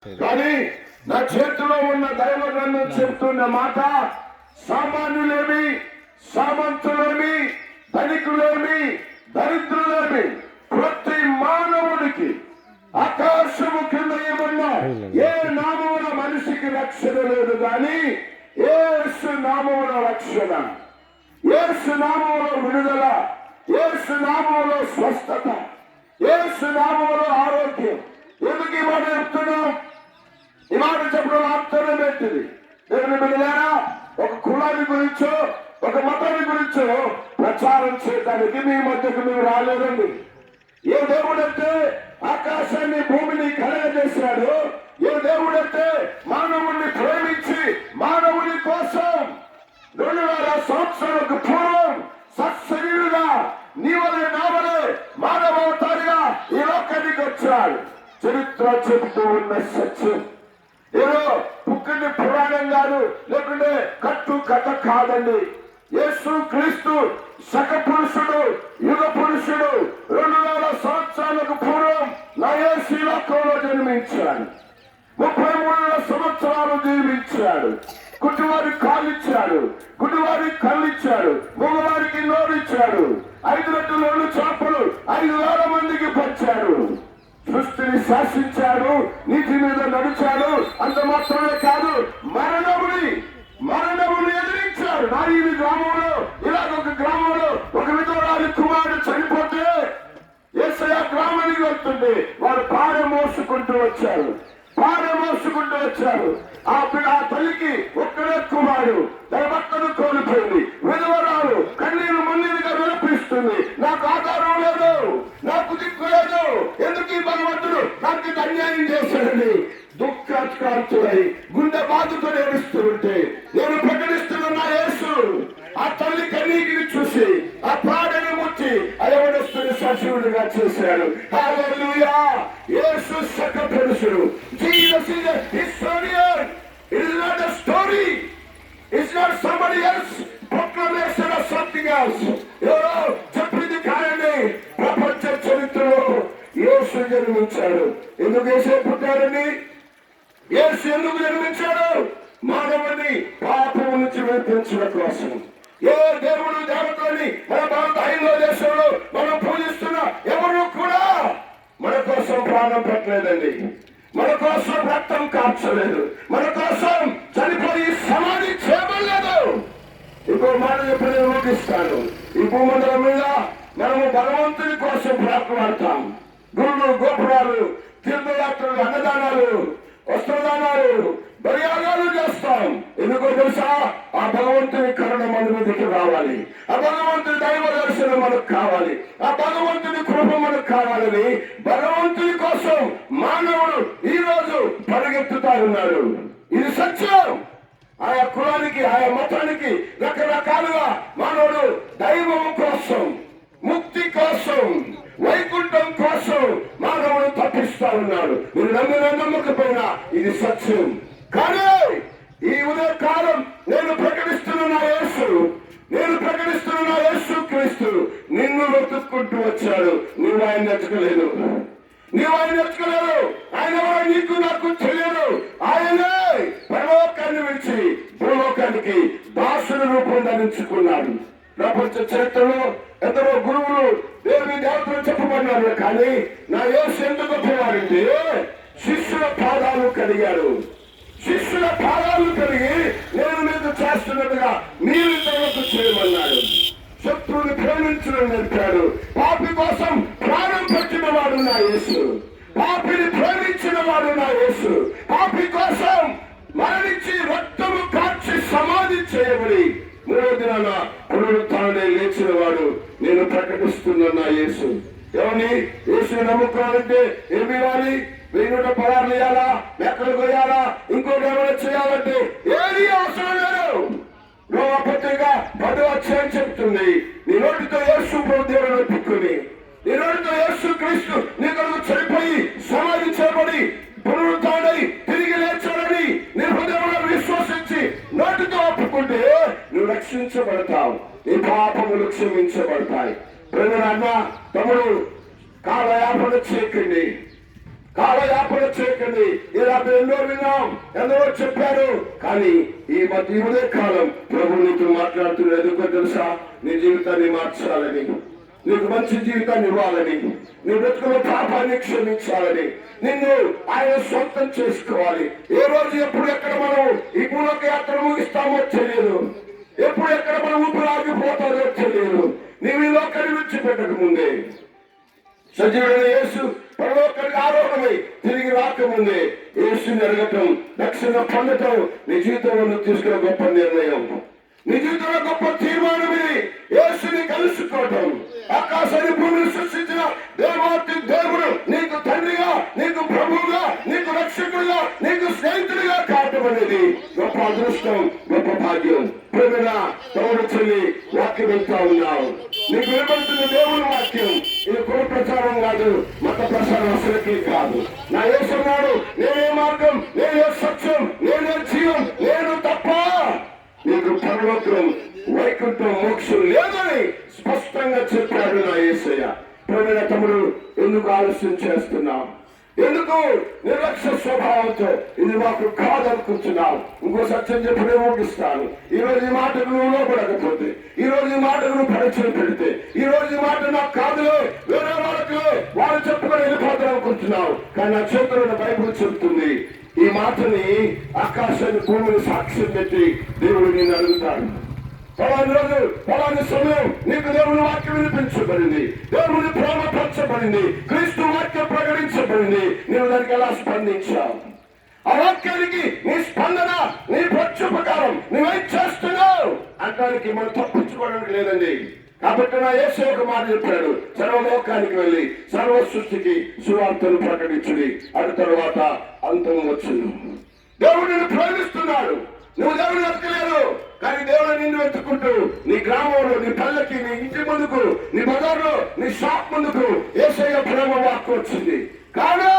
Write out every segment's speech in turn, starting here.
కానీ నా చేతిలో ఉన్న దైవ గ్రంథం చెప్తున్న మాట, సామాన్యులేమి, సామంతులేమి, ధనికులేమి, దరిద్రులేమి, ప్రతి మానవుడికి ఆకాశము కింద ఏమన్నా ఏ నామమున మనిషికి రక్షణ లేదు కానీ యేసు నామమున రక్షణ, యేసు నామములో విడుదల, యేసు నామములో స్వస్థత, యేసు నామములో ఆరోగ్యం. ఎందుకు ఈ మాట చెప్తున్నాం? ఈ మాట చెప్పడం ఆప్తనం ఏంటిది? దేవుని బిడ్డలారా, ఒక కులాన్ని గురించో ఒక మతాన్ని గురించో ప్రచారం చేయడానికి మీ మధ్యకు మేము రాలేదండి. ఏ దేవుడైతే ఆకాశాన్ని భూమిని కలగజేశాడు, ఏ దేవుడైతే మానవుడిని ప్రేమించి మానవుని కోసం 2000 సంవత్సరాలకు పూర్వం సత్శరీరుగా నీవలే నావలే మానవతారిగా ఈ లోకానికి వచ్చాడు. చరిత్ర చెబుతూ ఉన్న సత్యం. ఏదో పుక్కని పురాణం కాదు, లేకుంటే కట్టు కథ కాదండి. యేసు క్రీస్తు శక పురుషుడు, యుగ పురుషుడు. 2000 సంవత్సరాలకు పూర్వం నా యేసు లోకంలో జన్మించాడు. 33 సంవత్సరాలు జీవించాడు. గుడ్డివారికి కాళ్ళు ఇచ్చాడు, గుడ్డివారికి కళ్ళు ఇచ్చాడు, మగవారికి నోరిచ్చాడు. 5 రొట్టెలు చేపలు 5,000 మందికి పంచాడు. సృష్టిని శాసించాడు, నీటి మీద నడిచాడు. అంత మాత్రమే కాదు, మరణముని ఎదిరించాడు. నారీని గ్రామంలో, ఇలాగ ఒక గ్రామంలో ఒక విధవరాలి కుమారుడు చనిపోతే యేసయ్య గ్రామానికి వెళ్తుండే వారు పారె మోసుకుంటూ వచ్చారు. ఆ తల్లికి ఒక్కడే కుమారుడు, తన భర్తను కోల్పోయింది. విధవరాలు కన్నీరు మున్నీరుగా విలపిస్తుంది. నాకు ఆధారం లేదు, నాకు దిక్కు లేదు, ఎందుకు ఈ భగవంతుడు నాకు అన్యాయం చేశాడని దుఃఖాత్కాంతుడై గుండె బాధతో ఏడుస్తూ ఉంటే నేను ప్రకటిస్తున్న యేసు ఆ తల్లి కన్నీటిని చూసి ఆ ప్రాణిని ముట్టి అయవనస్తుని సజీవుడిగా చేశాడు. హల్లెలూయా! యేసు శక పురుషుడు. Jesus is a historian. It is not a story. It's not somebody else proclamation of something else. ఎవరో చెప్పింది కాదండి. ప్రపంచ చరిత్రలో యేసు జన్మించాడు. ఎందుకు యేసు పుట్టాడని? యేసు ఎందుకు జన్మించాడు? మానవుని పాపం నుంచి విడిపించడం కోసం. ఏ దేవుడు దేవతని మన భారత హైందవ దేశంలో మనం పూజిస్తున్న ఎవరు కూడా మన కోసం ప్రాణం పెట్టలేదండి. మన కోసం రక్తం కార్చలేదు, మన కోసం చనిపోయి సమాధి చేయబడలేదు. ఇంకో మాట చెప్పి నేను ముగిస్తాను. ఈ భూమండలం మీద మనము భగవంతుని కోసం ప్రార్థన, గురులు, గోపురాలు, తీర్థయాత్రలు, అన్నదానాలు, వస్త్రదానాలు, బలియాగాలు చేస్తాం. ఎందుకో తెలుసా? ఆ భగవంతుని కరుణ మన మీదకి రావాలి, ఆ భగవంతుని దైవ దర్శనం మనకు కావాలి, ఆ భగవంతుని కృప మనకు కావాలని భగవంతుని కోసం మానవుడు ఈ రోజు పరిగెత్తుతా ఉన్నాడు. ఇది సత్యం. ఆయా కులానికి, ఆయా మతానికి రకరకాలుగా మానవుడు దైవం కోసం, ముక్తి కోసం, వైకుంఠం కోసం మానవుడు తప్పిస్తా ఉన్నాడు. మీరు నమ్మకపోయినా ఇది సత్యం. కానీ ఈ ఉదయ కాలం నేను ప్రకటిస్తున్న నా యేసు క్రీస్తు నిన్ను వెతుక్కుంటూ వచ్చాడు. నీవు ఆయన నెచ్చకలేదు. ఆయన నీకు నాకు తెలియదు. ఆయనే పరలోకాన్ని విడిచి భూలోకానికి దాసుని రూపం ధరించుకున్నాడు. ప్రపంచ చరిత్రలో ఎందరో గురువులు, దేవుని దేవతలు చెప్పబడినారు. కానీ నా యేసు ఎంత గొప్పవారంటే శిష్యుల పాదాలు కడిగాడు. నేను మీకు చేస్తున్నట్టుగా మీరు ఇతరులకు చేయమన్నాడు. శత్రువుని ప్రేమించడం నేర్పాడు. పాపి కోసం ప్రాణం పెట్టిన వాడు నా యేసు. పాపిని ప్రేమించిన వాడు నా యేసు. పాపి కోసం మరణించి రక్తము కార్చి సమాధి చేయబడి 3వ దినాన పునరుత్థానుడై లేచిన వాడు నేను ప్రకటిస్తున్న నా యేసు. ఎవరిని యేసుని నమ్ముకోవాలంటే ఏమి ఇవ్వాలి? 1016 ఇవ్వాలా? ఎక్కడికి పోయాలా? ఇంకోటి ఏమైనా చేయాలంటే ఏది అవసరం లేదు. రోమా పత్రిక 10వ అధ్యాయం చెప్తుంది, నీ నోటితో యేసు దేవుని ఒప్పుకొని, నీ నోటితో యేసు క్రీస్తు నీ కొరకు చనిపోయి సమాధి చేయబడి పునరుత్థానుడై తిరిగి లేచాడని నీ హృదయంలో విశ్వసించి నోటితో ఒప్పుకుంటే నువ్వు రక్షించబడతావు, నీ పాపములు క్షమించబడతాయి. బ్రదర్, అన్న, తమ్ముడు, కాలయాపన చేయకండి. కాలయాపన చేయకండి. ఇలా ఎన్నో విన్నాం, ఎందరో చెప్పారు. కానీ ఈ ఉదయ కాలం ప్రభు నీతో మాట్లాడుతున్నారు. ఎందుకో తెలుసా? నీ జీవితాన్ని మార్చాలని, నీకు మంచి జీవితాన్ని ఇవ్వాలని, నీ బ్రతుకుల పాపాన్ని క్షమించాలని, నిన్ను ఆయన సొంతం చేసుకోవాలి. ఏ రోజు ఎప్పుడు ఎక్కడ మనం ఈ భూలోక యాత్ర ముగిస్తామో తెలియదు. ఎప్పుడు ఎక్కడ మనం ఊపిరి ఆగిపోతారో తెలియదు. నీవు ఈ లోకాన్ని విడిచిపెట్టక ముందే సజీవుడైన యేసు పరలోకానికి ఆరోహణమై తిరిగి రాకముందే యేసుని అడగటం, రక్షణ పొందటం నీ జీవితంలో తీసుకున్న గొప్ప నిర్ణయం, నీ జీవితంలో గొప్ప తీర్మానం. ఇది యేసుని కలుసుకోవటం. ఆకాశాన్ని భూమిని సృష్టించిన దేవాతి దేవుడు నీకు తండ్రిగా, నీకు ప్రభువుగా, నీకు రక్షకుడుగా, నీకు స్నేహితుడిగా కావటం అనేది గొప్ప అదృష్టం, గొప్ప భాగ్యం. ప్రేమగా తమ్ముడు చెల్లి వాక్యం వెళ్తా ఉన్నావు. నీకు వినబడుతున్న దేవుని వాక్యం ఇది కుల ప్రచారం కాదు, మత ప్రచారం అసలుకి కాదు. నా యేసున్నాడు, నేనే మార్గం, నేనే సత్యం, నేనే జీవం, నేను తప్ప నీకు పరలోకం, వైకుంఠం, మోక్షం లేదని స్పష్టంగా చెప్పాడు నా యేసయ్య. ప్రేమైన తమ్ముడు, ఎందుకు ఆలస్యం చేస్తున్నావు? ఎందుకు నిర్లక్ష్య స్వభావంతో ఇది మాకు కాదనుకుంటున్నావు? ఇంకో సత్యం చెప్పి ముగిస్తాను. ఈ రోజు ఈ మాటకు నువ్వు లోపడకపోతే, ఈ రోజు ఈ మాటకు నువ్వు పరిచయం పెడితే, ఈ రోజు ఈ మాట నాకు కాదులే, వేరే వాళ్ళకి వాళ్ళు చెప్పుకొని వెళ్ళిపోతారు అనుకుంటున్నావు. కానీ నా చేతుల్లో బైబిల్ చెబుతుంది, ఈ మాటని ఆకాశాన్ని భూమిని సాక్ష్యం పెట్టి దేవుడు నిన్ను అడుగుతాడు. పలాని రోజు పలాని సమయం నీకు దేవుని వాక్యం వినిపించబడింది, దేవుని ప్రేమ పంచబడింది, క్రీస్తు వాక్యం ప్రకటించబడింది. నీవు దానికి ఎలా స్పందించావు? ఆ వాక్యానికి నీ స్పందన, నీ ప్రత్యుపకారం నువ్వేం చేస్తున్నావు అంటానికి మనం తప్పించుకోవడానికి లేదండి. కాబట్టి నా యేసు ఒక మాట చెప్పాడు, సర్వలోకానికి వెళ్ళి సర్వ సృష్టికి సువార్తను ప్రకటించుడి, అటు తరువాత అంతం వచ్చును. దేవుడు నిన్ను ప్రేమిస్తున్నాడు. నువ్వు దేవుని వెతకలేదు, కానీ దేవుడు నిన్ను వెతుక్కుంటూ నీ గ్రామంలో, నీ పల్లెకి, నీ ఇంటి ముందుకు, నీ బజార్లో, నీ షాప్ ముందుకు యేసయ్య ప్రేమ వాక్కు వచ్చింది. కాదు,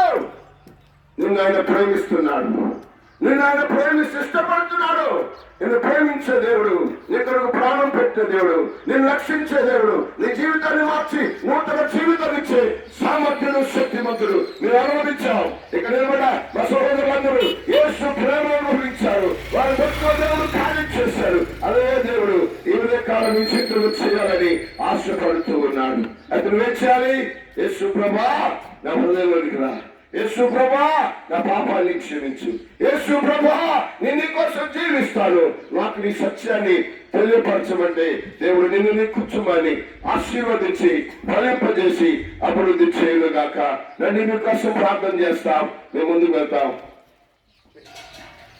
నిన్ను ఆయన ప్రేమిస్తున్నాడు, నిన్ను ఆయన ప్రేమిస్తూ ఇష్టపడుతున్నాడు. నిన్ను ప్రేమించే దేవుడు, నీ కొరకు ప్రాణం పెట్టే దేవుడు, నిన్ను రక్షించే దేవుడు, నీ జీవితాన్ని మార్చి నూతన జీవితాన్ని ఇచ్చే సామర్థ్యుడు, శక్తిమంతుడు మీరు అనుభవించావు. ఇక్కడ నిలబడ మా సహోదరులందరూ యేసు ప్రేమ అనుభవించారు. వారి భక్తుల దేవుడు కార్యం చేశారు. అదే దేవుడు ఈ కాలం ఈ చేతులు చేయాలని ఆశపడుతూ ఉన్నాడు. అయితే నువ్వేం చేయాలి? యేసు ప్రభా నా హృదయంలోనికి రా, యేసు ప్రభా నా పాపాన్ని క్షమించు, యేసు ప్రభా నేను నీ కోసం జీవిస్తాను, నాకు నీ సత్యాన్ని తెలియపరచమంటే దేవుడు నిన్ను నీ కూర్చోమని ఆశీర్వదించి ఫలింపజేసి అభివృద్ధి చేయనుగాక. నన్ను నీ కోసం ప్రార్థన చేస్తాం, మేము ముందుకు వెళ్తాం.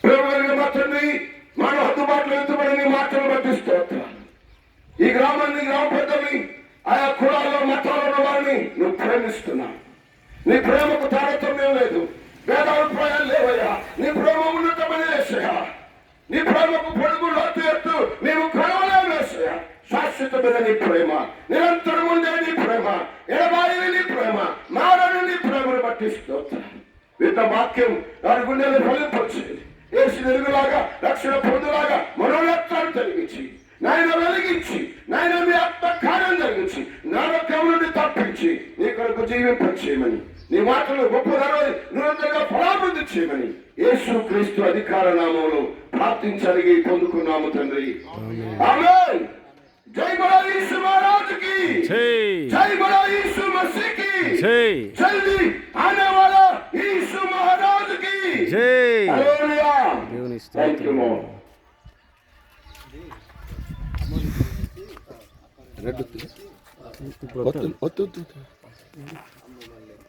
ప్రేమ మా తండ్రి, మన అందుబాటులో ఎత్తుబడి మాటలు బట్టిస్తాం. ఈ గ్రామాన్ని, గ్రామ పెద్దల్ని, ఆయా కులాల్లో మతాలలో వారిని నువ్వు ప్రేమిస్తున్నావు. నీ ప్రేమకు తారతమ్యం లేదు, భేదాభిప్రాయాలు లేవయ్యా. నీ ప్రేమ ఉన్నతమని వేసయ్యా, నీ ప్రేమకు పొడుగు లోతు ఎత్తు నీవు కొనవలేవు వేసయ్యా. శాశ్వతమైన నీ ప్రేమ, నిరంతరం ఉండే నీ ప్రేమ, ఎడబాయిని నీ ప్రేమ, మారని నీ ప్రేమను బట్టి స్తోత్రం. ఇంత వాక్యం వారి గుండెలు ఫలింపొచ్చేది. యేసు వెలుగులాగా, రక్షణ పొందులాగా మనోనేత్రాలు కలిగించి, నాయన వెలిగించి, నాయన మీ ఆత్మ కార్యం జరిగించి, నరకం నుండి తప్పించి నీ కొరకు జీవింపచేయమని, నీ మాటలు గొప్పదరవై నిరంతరంగా ఫలాభివృద్ధి చేయమని యేసు క్రీస్తు అధికార నామంలో ప్రార్థించడిగి పొందుకున్నాము తండ్రి. ఆమేన్. జై బడా యేసు మహారాజుకి, జై బడా యేసు మసీకి, జల్దీ ఆనే వాలా యేసు మహారాజుకి జై. హల్లెలూయా. దేవుని స్తోత్రం. రెడ్